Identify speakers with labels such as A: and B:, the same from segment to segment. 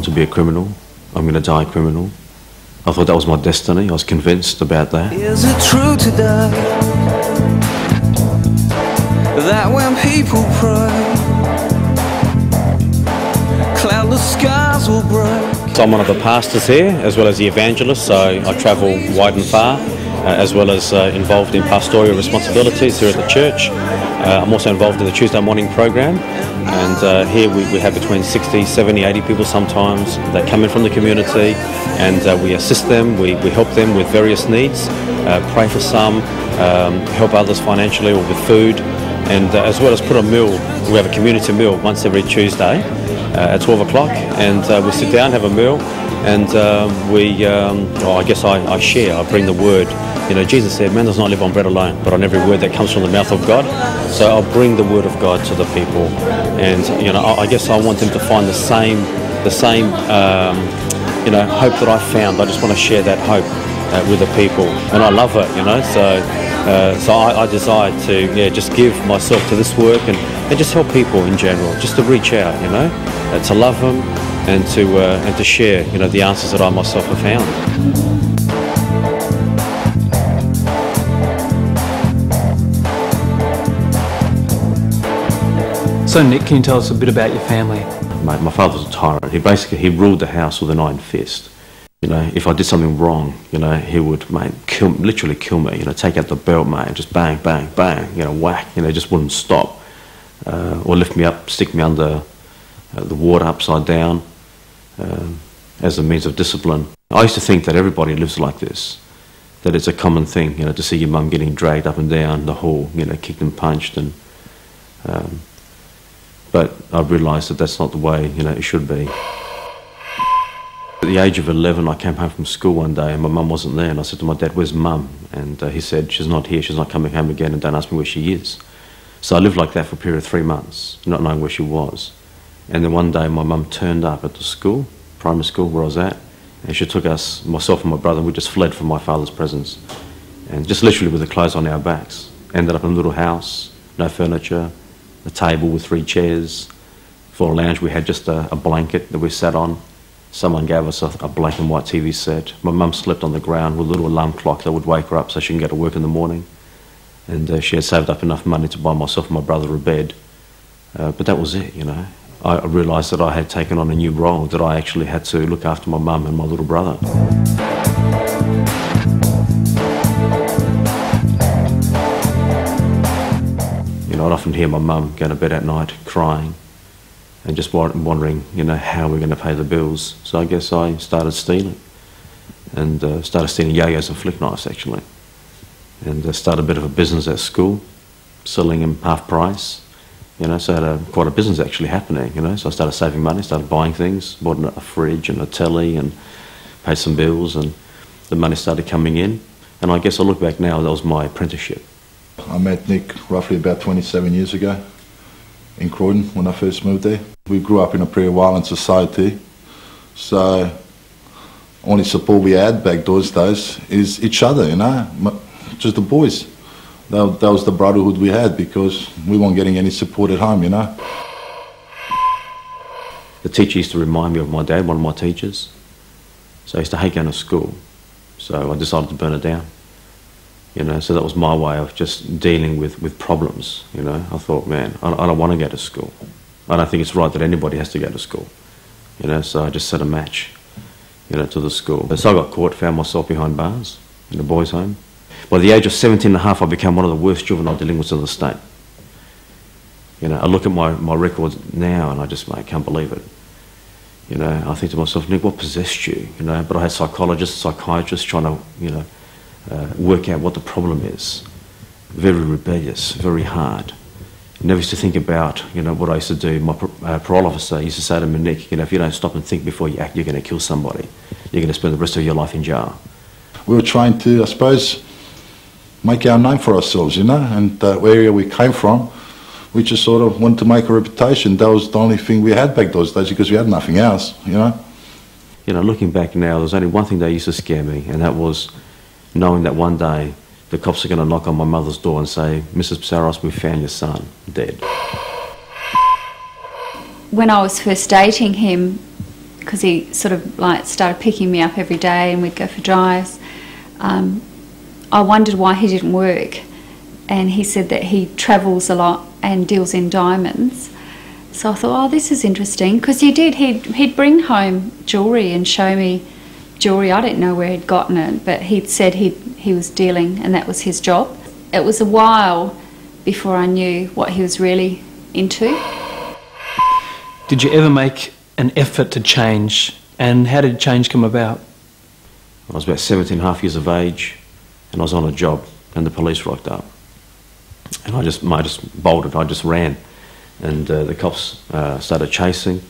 A: to be a criminal. I'm going to die a criminal. I thought that was my destiny. I was convinced about that.
B: Is it true today that when people pray, cloudless skies will break?
A: So I'm one of the pastors here, as well as the evangelist, so I travel wide and far, as well as involved in pastoral responsibilities here at the church. I'm also involved in the Tuesday morning program, and here we have between 60, 70, 80 people sometimes that come in from the community, and we assist them, we help them with various needs, pray for some, help others financially or with food, and as well as put a meal. We have a community meal once every Tuesday at 12 o'clock, and we sit down, have a meal, and I guess I share, I bring the word. You know, Jesus said, man does not live on bread alone, but on every word that comes from the mouth of God. So I'll bring the word of God to the people, and you know, I guess I want them to find the same you know, hope that I found. I just want to share that hope with the people, and I love it, you know. So I desire to just give myself to this work and just help people in general, just to reach out, you know, to love them and to share, you know, the answers that I myself have found.
C: So Nick, can you tell us a bit about your family?
A: Mate, my father was a tyrant. He ruled the house with an iron fist. You know, if I did something wrong, you know, he would, mate, literally kill me. You know, take out the belt, mate, just bang, bang, bang. You know, whack. You know, just wouldn't stop. Or lift me up, stick me under the water upside down as a means of discipline. I used to think that everybody lives like this, that it's a common thing, you know, to see your mum getting dragged up and down the hall, you know, kicked and punched, and but I realised that that's not the way, you know, it should be. At the age of 11, I came home from school one day and my mum wasn't there, and I said to my dad, "Where's mum?" And he said, "She's not here, she's not coming home again, and don't ask me where she is." So I lived like that for a period of 3 months, not knowing where she was. And then one day my mum turned up at the school, primary school where I was at, and she took us, myself and my brother, and we just fled from my father's presence. And just literally with the clothes on our backs. Ended up in a little house, no furniture, a table with 3 chairs. For a lounge we had just a blanket that we sat on. Someone gave us a black and white TV set. My mum slept on the ground with a little alarm clock that would wake her up so she can go to work in the morning. And she had saved up enough money to buy myself and my brother a bed. But that was it, you know. I realised that I had taken on a new role, that I actually had to look after my mum and my little brother. You know, I'd often hear my mum go to bed at night crying and just wondering, you know, how we're going to pay the bills. So I guess I started stealing, and started stealing yo-yos and flick knives, actually. And started a bit of a business at school, selling them half price. You know, so I had quite a business actually happening, you know. So I started saving money, started buying things, bought a fridge and a telly and paid some bills, and the money started coming in. And I guess I look back now, that was my apprenticeship.
D: I met Nick roughly about 27 years ago in Croydon when I first moved there. We grew up in a pretty violent society, so only support we had back those days is each other, you know, just the boys. That was the brotherhood we had, because we weren't getting any support at home, you know.
A: The teacher used to remind me of my dad, one of my teachers. So I used to hate going to school, so I decided to burn it down. You know, so that was my way of just dealing with problems, you know. I thought, man, I don't want to go to school. I don't think it's right that anybody has to go to school, you know, so I just set a match, you know, to the school. So I got caught, found myself behind bars in a boys' home. By the age of 17 and a half, I became one of the worst juvenile delinquents in the state. You know, I look at my records now and I just, mate, can't believe it. You know, I think to myself, Nick, what possessed you? You know, but I had psychologists, psychiatrists trying to, you know, work out what the problem is. Very rebellious, very hard. Never used to think about, you know, what I used to do. My parole officer used to say to me, Nick, you know, if you don't stop and think before you act, you're going to kill somebody. You're going to spend the rest of your life in jail.
D: We were trying to, I suppose, make our name for ourselves, you know, and the area we came from, we just sort of wanted to make a reputation. That was the only thing we had back those days, because we had nothing else, you know.
A: You know, looking back now, there's only one thing that used to scare me, and that was knowing that one day the cops are going to knock on my mother's door and say, Mrs. Psarros, we found your son dead.
E: When I was first dating him, because he sort of like started picking me up every day and we'd go for drives. I wondered why he didn't work, and he said that he travels a lot and deals in diamonds. So I thought, oh, this is interesting, because he'd bring home jewellery and show me jewellery. I didn't know where he'd gotten it, but he'd said he was dealing and that was his job. It was a while before I knew what he was really into.
C: Did you ever make an effort to change, and how did change come about?
A: I was about 17 and a half years of age, and I was on a job, and the police rocked up. And I just bolted, I just ran. And the cops started chasing.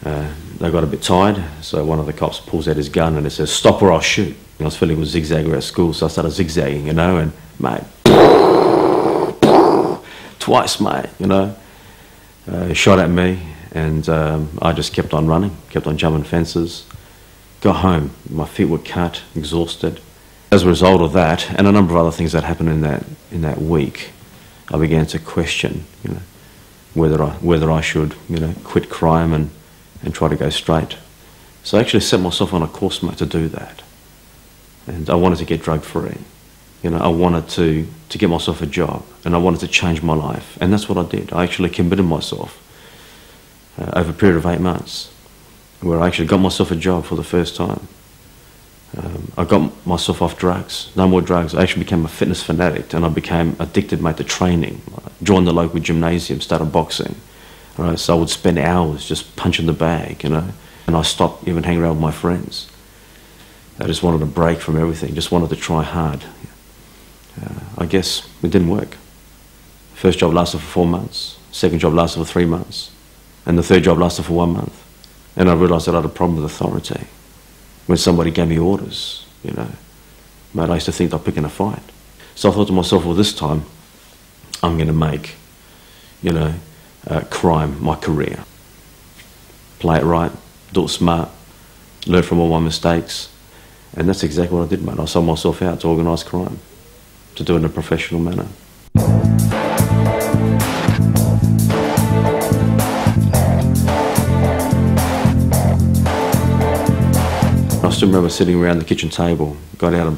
A: They got a bit tired, so one of the cops pulls out his gun and he says, "Stop or I'll shoot." And I was feeling with zigzag around school, so I started zigzagging, you know, and mate, twice, mate, you know. He shot at me, and I just kept on running, kept on jumping fences. Got home, my feet were cut, exhausted. As a result of that, and a number of other things that happened in that week, I began to question, you know, whether I should, you know, quit crime and try to go straight. So I actually set myself on a course, mate, to do that. And I wanted to get drug free. You know, I wanted to get myself a job, and I wanted to change my life. And that's what I did. I actually committed myself over a period of 8 months, where I actually got myself a job for the first time. I got myself off drugs, no more drugs. I actually became a fitness fanatic, and I became addicted, mate, to training. I joined the local gymnasium, started boxing. Right, so I would spend hours just punching the bag, you know, and I stopped even hanging around with my friends. I just wanted a break from everything, just wanted to try hard. I guess it didn't work. First job lasted for 4 months, second job lasted for 3 months, and the third job lasted for 1 month. And I realised that I had a problem with authority. When somebody gave me orders, you know, mate, I used to think they're picking a fight. So I thought to myself, well, this time I'm going to make, you know, crime my career. Play it right, do it smart, learn from all my mistakes, and that's exactly what I did, mate. I sold myself out to organised crime, to do it in a professional manner. I still remember sitting around the kitchen table, got out a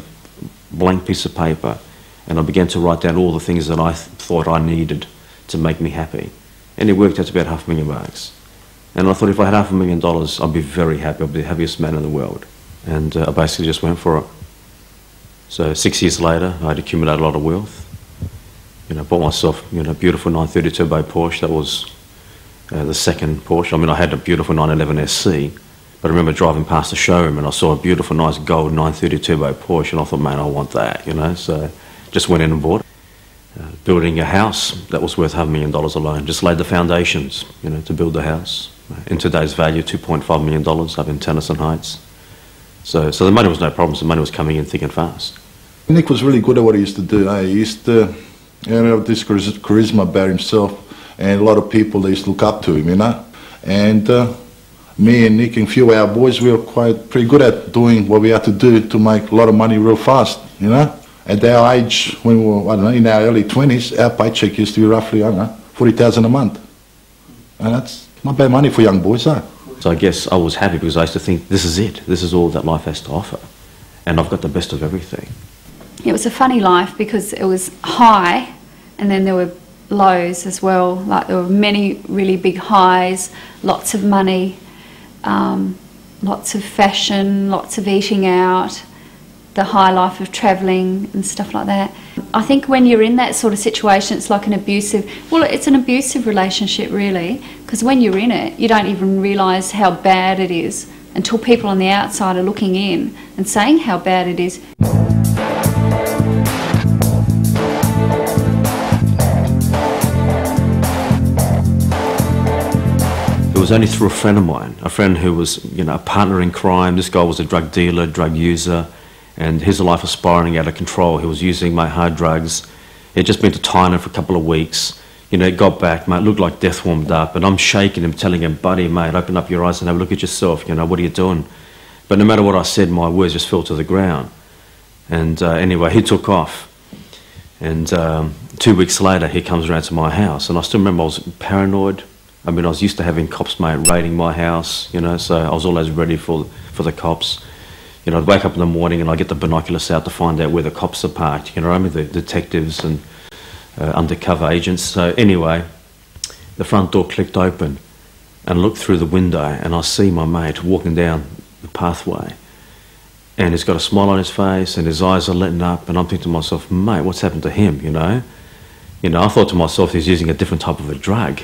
A: blank piece of paper, and I began to write down all the things that I thought I needed to make me happy. And it worked out to about $500,000. And I thought if I had $500,000, I'd be very happy. I'd be the happiest man in the world. And I basically just went for it. So 6 years later, I'd accumulated a lot of wealth. You know, bought myself, you know, a beautiful 930 turbo Porsche. That was the second Porsche. I mean, I had a beautiful 911 SC. But I remember driving past the showroom and I saw a beautiful, nice gold 930 turbo Porsche, and I thought, man, I want that, you know. So just went in and bought it. Building a house that was worth $500,000 alone. Just laid the foundations, you know, to build the house. In today's value, $2.5 million up in Tennyson Heights. So the money was no problem. The money was coming in thick and fast.
D: Nick was really good at what he used to do. He used to have this charisma about himself, and a lot of people, they used to look up to him, you know. And me and Nick and a few of our boys, we were pretty good at doing what we had to do to make a lot of money real fast, you know. At our age, when we were, I don't know, in our early 20s, our paycheck used to be roughly, I don't know, $40,000 a month. And that's not bad money for young boys, huh?
A: So I guess I was happy because I used to think, this is it. This is all that life has to offer. And I've got the best of everything.
E: It was a funny life because it was high, and then there were lows as well. Like there were many really big highs, lots of money, lots of fashion, lots of eating out, the high life of travelling and stuff like that. I think when you're in that sort of situation, it's like an abusive, well, it's an abusive relationship really, because when you're in it, you don't even realise how bad it is until people on the outside are looking in and saying how bad it is.
A: It was only through a friend of mine, a friend who was, you know, a partner in crime. This guy was a drug dealer, drug user, and his life was spiralling out of control. He was using my hard drugs. He'd just been to Thailand for a couple of weeks. You know, he got back, mate, looked like death warmed up, and I'm shaking him, telling him, buddy, mate, open up your eyes and have a look at yourself, you know, what are you doing? But no matter what I said, my words just fell to the ground. And anyway, he took off. And 2 weeks later, he comes around to my house, and I still remember I was paranoid. I mean, I was used to having cops, mate, raiding my house, you know, so I was always ready for the cops. You know, I'd wake up in the morning and I'd get the binoculars out to find out where the cops are parked, you know what I mean, the detectives and undercover agents. So anyway, the front door clicked open and I looked through the window and I see my mate walking down the pathway. And he's got a smile on his face and his eyes are letting up, and I'm thinking to myself, mate, what's happened to him, you know? You know, I thought to myself he's using a different type of a drug.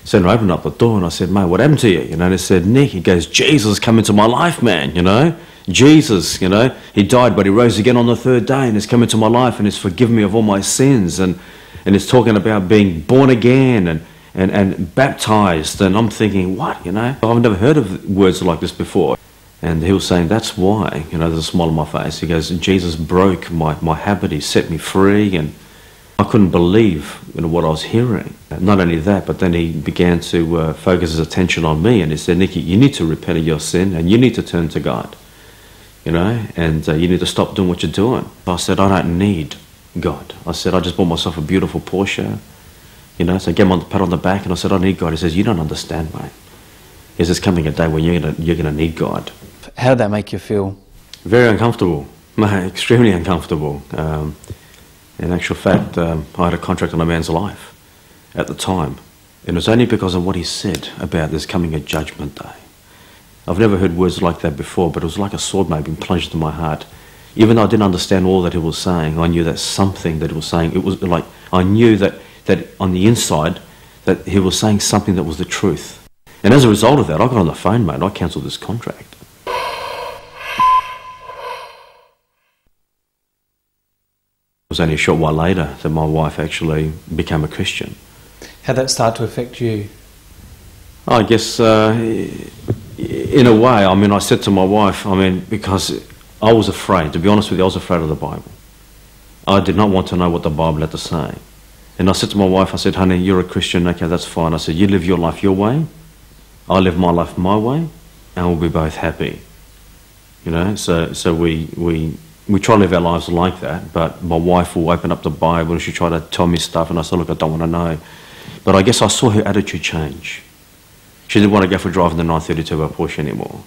A: So I opened up the door and I said, mate, what happened to you? You know, and he said, Nick, he goes, Jesus come into my life, man, you know? Jesus, you know, he died but he rose again on the third day and he's come into my life and he's forgiven me of all my sins, and he's talking about being born again and baptized, and I'm thinking, what, you know? I've never heard of words like this before. And he was saying, that's why, you know, there's a smile on my face. He goes, Jesus broke my habit, he set me free, and I couldn't believe, you know, what I was hearing. Not only that, but then he began to focus his attention on me, and he said, Nicky, you need to repent of your sin and you need to turn to God, you know, and you need to stop doing what you're doing. I said, I don't need God. I said, I just bought myself a beautiful Porsche, you know, so I gave him a pat on the back and I said, I need God. He says, you don't understand, mate. He says, there's coming a day when you're gonna need God.
C: How did that make you feel?
A: Very uncomfortable, mate, extremely uncomfortable. In actual fact, I had a contract on a man's life at the time. And it was only because of what he said about there's coming a judgment day. I've never heard words like that before, but it was like a sword, mate, being plunged into my heart. Even though I didn't understand all that he was saying, I knew that something that he was saying, it was like, I knew that on the inside, that he was saying something that was the truth. And as a result of that, I got on the phone, mate, and I cancelled this contract. It was only a short while later that my wife actually became a Christian.
C: How did that start to affect you?
A: I guess, in a way, I mean, I said to my wife, I mean, because I was afraid, to be honest with you, I was afraid of the Bible. I did not want to know what the Bible had to say. And I said to my wife, I said, honey, you're a Christian, okay, that's fine. I said, you live your life your way, I live my life my way, and we'll be both happy. You know, so we try to live our lives like that, but my wife will open up the Bible and she'll try to tell me stuff, and I said, look, I don't want to know. But I guess I saw her attitude change. She didn't want to go for driving the 932 Porsche anymore.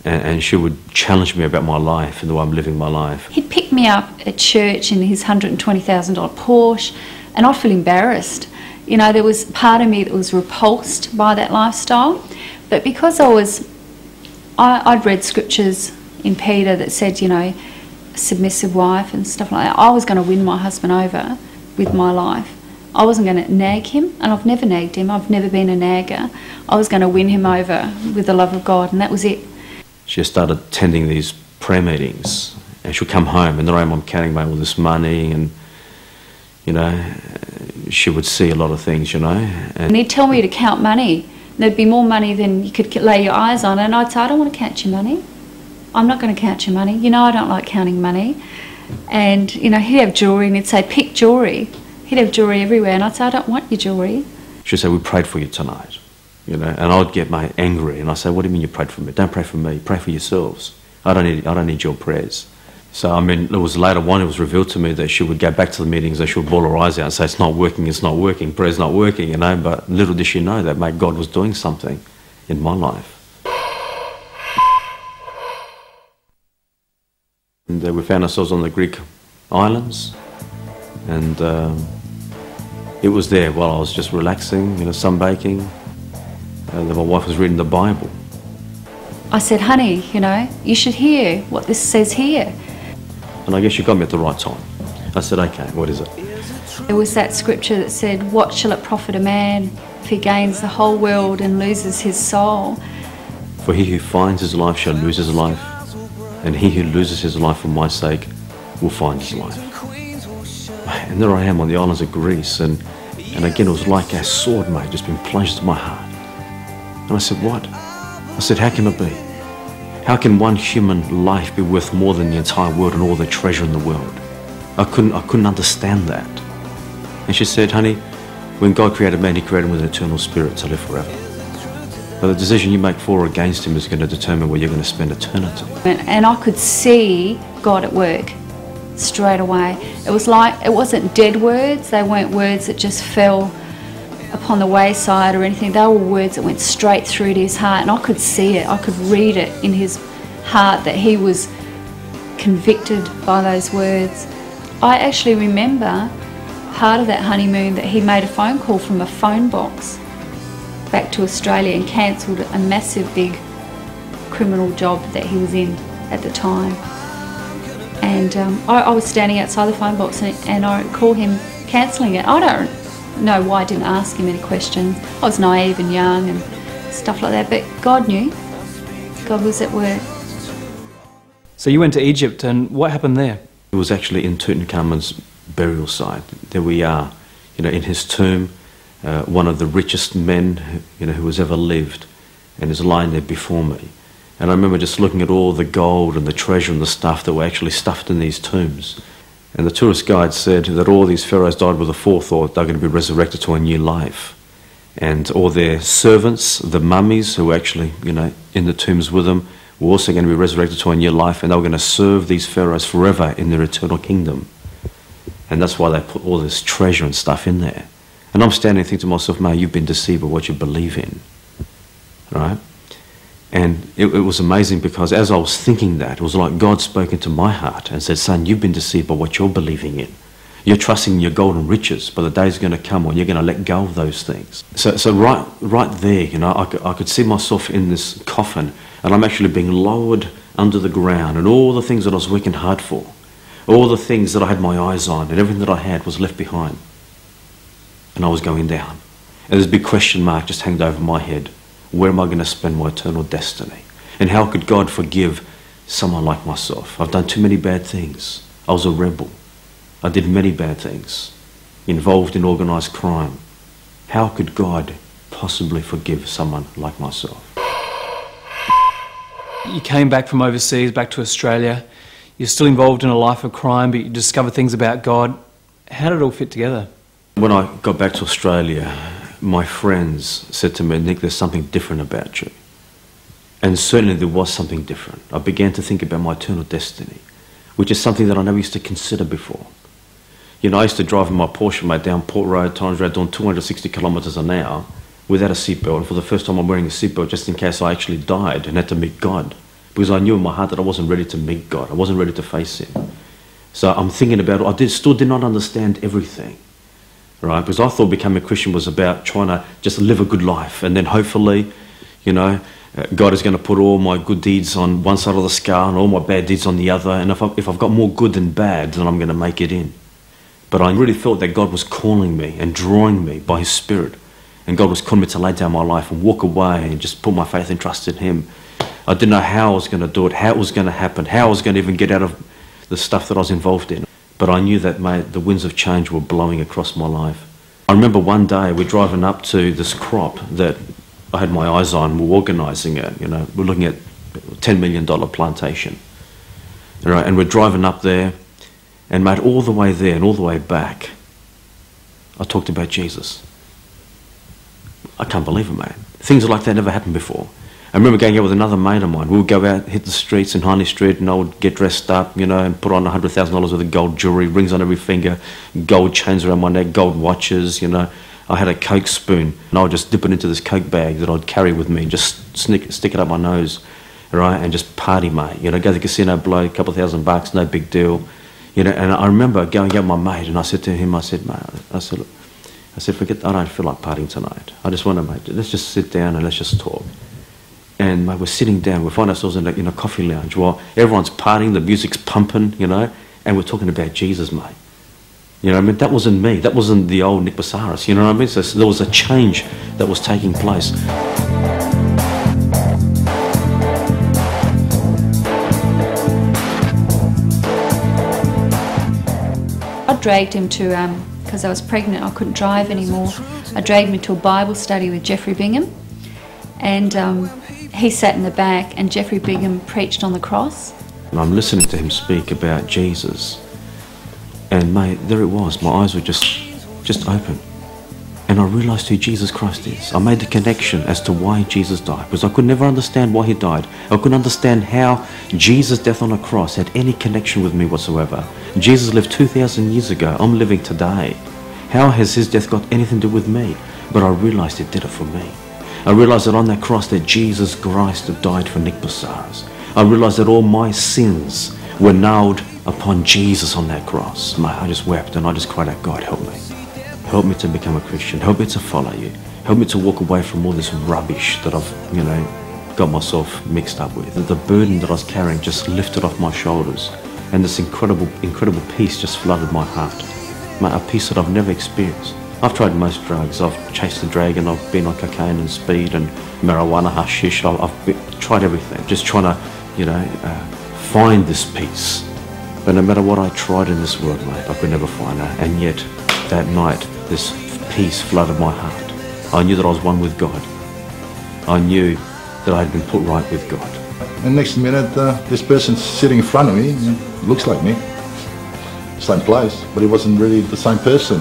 A: And she would challenge me about my life and the way I'm living my life.
E: He'd pick me up at church in his $120,000 Porsche, and I'd feel embarrassed. You know, there was part of me that was repulsed by that lifestyle. But because I'd read scriptures in Peter that said, you know, submissive wife and stuff like that, I was going to win my husband over with my life. I wasn't going to nag him, and I've never nagged him. I've never been a nagger. I was going to win him over with the love of God, and that was it.
A: She started attending these prayer meetings, and she'd come home, and there I am, I'm counting all this money, and, you know, she would see a lot of things, you know. And
E: he'd tell me to count money. There'd be more money than you could lay your eyes on, and I'd say, I don't want to count your money. I'm not going to count your money. You know, I don't like counting money. And, you know, he'd have jewellery, and he'd say, pick jewellery. He'd have jewellery everywhere, and I'd say, I don't want your jewellery.
A: She'd say, we prayed for you tonight, you know, and I'd get angry, and I'd say, what do you mean you prayed for me? Don't pray for me, pray for yourselves. I don't need your prayers. So, I mean, it was later on, it was revealed to me that she would go back to the meetings, and she would bawl her eyes out and say, it's not working, prayer's not working, you know, but little did she know that, mate, God was doing something in my life. And we found ourselves on the Greek islands, and it was there while I was just relaxing, you know, sunbaking, and then my wife was reading the Bible.
E: I said, honey, you know, you should hear what this says here.
A: And I guess she got me at the right time. I said, okay, what is it?
E: There was that scripture that said, what shall it profit a man if he gains the whole world and loses his soul?
A: For he who finds his life shall lose his life, and he who loses his life for my sake will find his life. And there I am on the islands of Greece, and again it was like a sword, mate, just being plunged into my heart. And I said, what? I said, how can it be? How can one human life be worth more than the entire world and all the treasure in the world? I couldn't understand that. And she said, honey, when God created man, he created him with an eternal spirit to live forever. But the decision you make for or against him is going to determine where you're going to spend eternity.
E: And I could see God at work straight away. It was like, it wasn't dead words, they weren't words that just fell upon the wayside or anything. They were words that went straight through to his heart, and I could see it. I could read it in his heart that he was convicted by those words. I actually remember part of that honeymoon that he made a phone call from a phone box back to Australia and cancelled a massive big criminal job that he was in at the time. And I was standing outside the phone box and I recall him cancelling it. I don't know why I didn't ask him any questions. I was naive and young and stuff like that, but God knew. God was at work.
C: So you went to Egypt, and what happened there?
A: It was actually in Tutankhamun's burial site. There we are, in his tomb, one of the richest men, who has ever lived, and is lying there before me. And I remember just looking at all the gold and the treasure and the stuff that were actually stuffed in these tombs. And the tourist guide said that all these pharaohs died with a forethought they're going to be resurrected to a new life. And all their servants, the mummies who were actually, in the tombs with them, were also going to be resurrected to a new life, and they were going to serve these pharaohs forever in their eternal kingdom. And that's why they put all this treasure and stuff in there. And I'm standing thinking to myself, mate, you've been deceived by what you believe in. Right? And it was amazing, because as I was thinking that, it was like God spoke into my heart and said, son, you've been deceived by what you're believing in. You're trusting in your golden riches, but the day's going to come when you're going to let go of those things. So right there, I could see myself in this coffin, and I'm actually being lowered under the ground, and all the things that I was working hard for, all the things that I had my eyes on, and everything that I had was left behind. And I was going down. And this big question mark just hanged over my head. Where am I going to spend my eternal destiny? And how could God forgive someone like myself? I've done too many bad things. I was a rebel. I did many bad things, involved in organised crime. How could God possibly forgive someone like myself?
C: You came back from overseas, back to Australia. You're still involved in a life of crime, but you discover things about God. How did it all fit together?
A: When I got back to Australia, my friends said to me, Nick, there's something different about you. And certainly there was something different. I began to think about my eternal destiny, which is something that I never used to consider before. I used to drive in my Porsche, mate, down Port Road, Torrens Road, doing 260 kilometres an hour without a seatbelt. And for the first time I'm wearing a seatbelt just in case I actually died and had to meet God. Because I knew in my heart that I wasn't ready to meet God. I wasn't ready to face Him. So I'm thinking about it. I still did not understand everything. Right, because I thought becoming a Christian was about trying to just live a good life, and then hopefully, God is going to put all my good deeds on one side of the scale and all my bad deeds on the other, and if I've got more good than bad, then I'm going to make it in. But I really felt that God was calling me and drawing me by His Spirit, and God was calling me to lay down my life and walk away and just put my faith and trust in Him. I didn't know how I was going to do it, how it was going to happen, how I was going to even get out of the stuff that I was involved in. But I knew that, mate, the winds of change were blowing across my life. I remember one day we're driving up to this crop that I had my eyes on. We're organising it, We're looking at a $10 million plantation. Right, and we're driving up there, and, mate, all the way there and all the way back, I talked about Jesus. I can't believe it, mate. Things like that never happened before. I remember going out with another mate of mine. We would go out, hit the streets in Highney Street, and I would get dressed up, and put on $100,000 worth of gold jewellery, rings on every finger, gold chains around my neck, gold watches, I had a Coke spoon, and I would just dip it into this Coke bag that I'd carry with me and just stick it up my nose, right, and just party, mate. Go to the casino, blow a couple $1,000, no big deal. And I remember going out with my mate, and I said to him, mate, I said, forget, I don't feel like partying tonight. I just want to, mate, let's just sit down and let's just talk. And mate, we're sitting down, we find ourselves in a coffee lounge while everyone's partying, the music's pumping, and we're talking about Jesus, mate. That wasn't me, that wasn't the old Nick Psarros, So there was a change that was taking place.
E: I dragged him to, because I was pregnant, I couldn't drive anymore. I dragged him to a Bible study with Jeffrey Bingham, and he sat in the back, and Jeffrey Bingham preached on the cross.
A: And I'm listening to him speak about Jesus, and mate, there it was. My eyes were just open, and I realised who Jesus Christ is. I made the connection as to why Jesus died, because I could never understand why He died. I couldn't understand how Jesus' death on a cross had any connection with me whatsoever. Jesus lived 2,000 years ago. I'm living today. How has His death got anything to do with me? But I realised it did it for me. I realised that on that cross that Jesus Christ had died for Nick Psarros. I realised that all my sins were nailed upon Jesus on that cross. I just wept and I just cried out, God, help me. Help me to become a Christian. Help me to follow you. Help me to walk away from all this rubbish that I've, got myself mixed up with. The burden that I was carrying just lifted off my shoulders. And this incredible peace just flooded my heart. A peace that I've never experienced. I've tried most drugs. I've chased the dragon. I've been on cocaine and speed and marijuana, hashish. I've tried everything. Just trying to, find this peace. But no matter what I tried in this world, mate, I could never find her. And yet, that night, this peace flooded my heart. I knew that I was one with God. I knew that I had been put right with God.
D: And next minute, this person sitting in front of me, looks like me, same place, but he wasn't really the same person.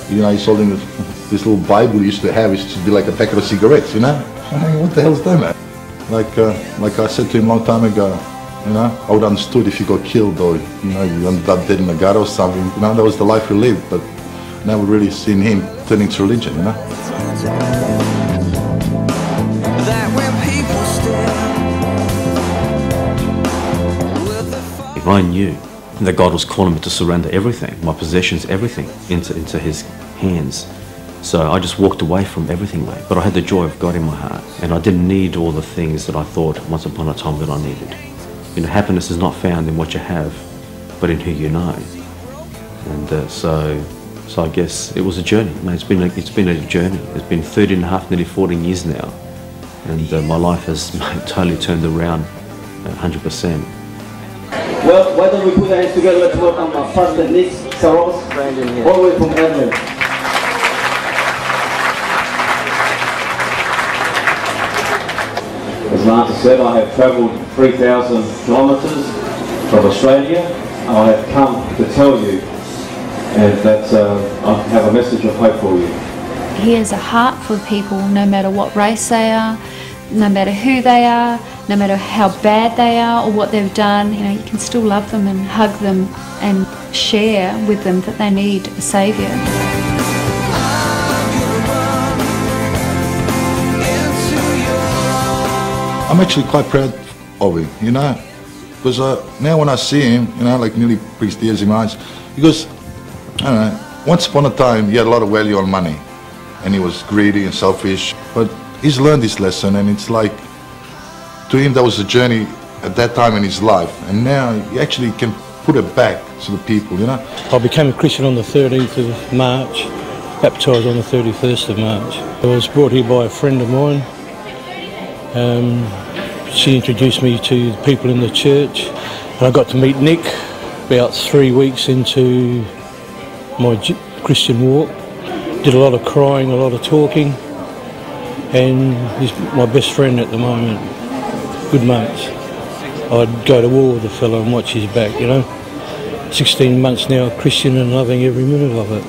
D: He's holding this little Bible he used to have. It used to be like a packet of cigarettes, What the hell's that, man? Like I said to him a long time ago, I would have understood if you got killed or, you ended up dead in the gutter or something. That was the life we lived, but never really seen him turning to religion,
B: That when people stare.
A: If I knew that God was calling me to surrender everything, my possessions, everything, into His hands. So I just walked away from everything, mate. But I had the joy of God in my heart, and I didn't need all the things that I thought once upon a time that I needed. Happiness is not found in what you have, but in who you know. And so I guess it was a journey, mate. It's been a journey. It's been 13 and a half, nearly 14 years now, and my life has totally turned around, 100%.
F: Well, why don't we put our hands together? Let's welcome our Pastor Nick Psarros, all the way from England. As Martha said, I have travelled 3,000 kilometres from Australia. I have come to tell you that I have a message of hope for you.
E: He has a heart for people, no matter what race they are, no matter who they are, no matter how bad they are or what they've done. You can still love them and hug them and share with them that they need a saviour.
D: I'm actually quite proud of him, because now when I see him, like nearly brings tears in my eyes, because, I don't know, once upon a time he had a lot of value on money, and he was greedy and selfish, but he's learned this lesson, and it's like, to him that was a journey at that time in his life, and now he actually can put it back to the people,
G: I became a Christian on the 13th of March, baptised on the 31st of March. I was brought here by a friend of mine. She introduced me to the people in the church, and I got to meet Nick about 3 weeks into my Christian walk. Did a lot of crying, a lot of talking, and he's my best friend at the moment. Good mates. I'd go to war with the fellow and watch his back, 16 months now Christian and loving every minute of it.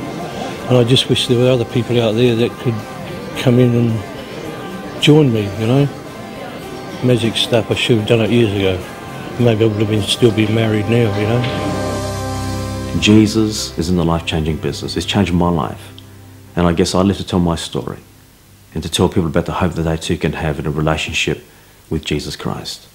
G: And I just wish there were other people out there that could come in and join me, Magic stuff, I should have done it years ago. Maybe I would have still been married now,
A: Jesus is in the life-changing business. It's changed my life. And I guess I live to tell my story and to tell people about the hope that they too can have in a relationship with Jesus Christ.